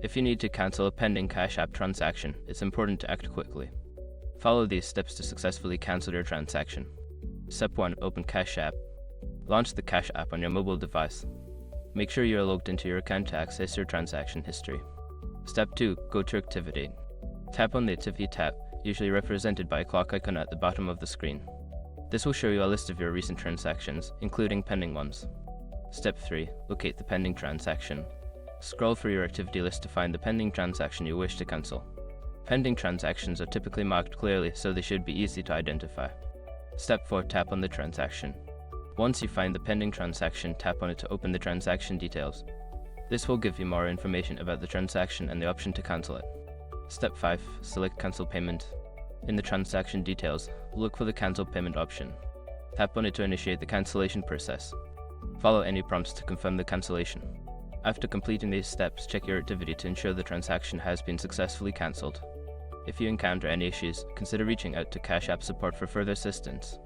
If you need to cancel a pending Cash App transaction, it's important to act quickly. Follow these steps to successfully cancel your transaction. Step 1. Open Cash App. Launch the Cash App on your mobile device. Make sure you are logged into your account to access your transaction history. Step 2. Go to Activity. Tap on the Activity tab, usually represented by a clock icon at the bottom of the screen. This will show you a list of your recent transactions, including pending ones. Step 3. Locate the pending transaction. Scroll through your activity list to find the pending transaction you wish to cancel. Pending transactions are typically marked clearly, so they should be easy to identify. Step 4. Tap on the transaction. Once you find the pending transaction, tap on it to open the transaction details. This will give you more information about the transaction and the option to cancel it. Step 5. Select Cancel Payment. In the transaction details, look for the Cancel Payment option. Tap on it to initiate the cancellation process. Follow any prompts to confirm the cancellation. After completing these steps, check your activity to ensure the transaction has been successfully cancelled. If you encounter any issues, consider reaching out to Cash App support for further assistance.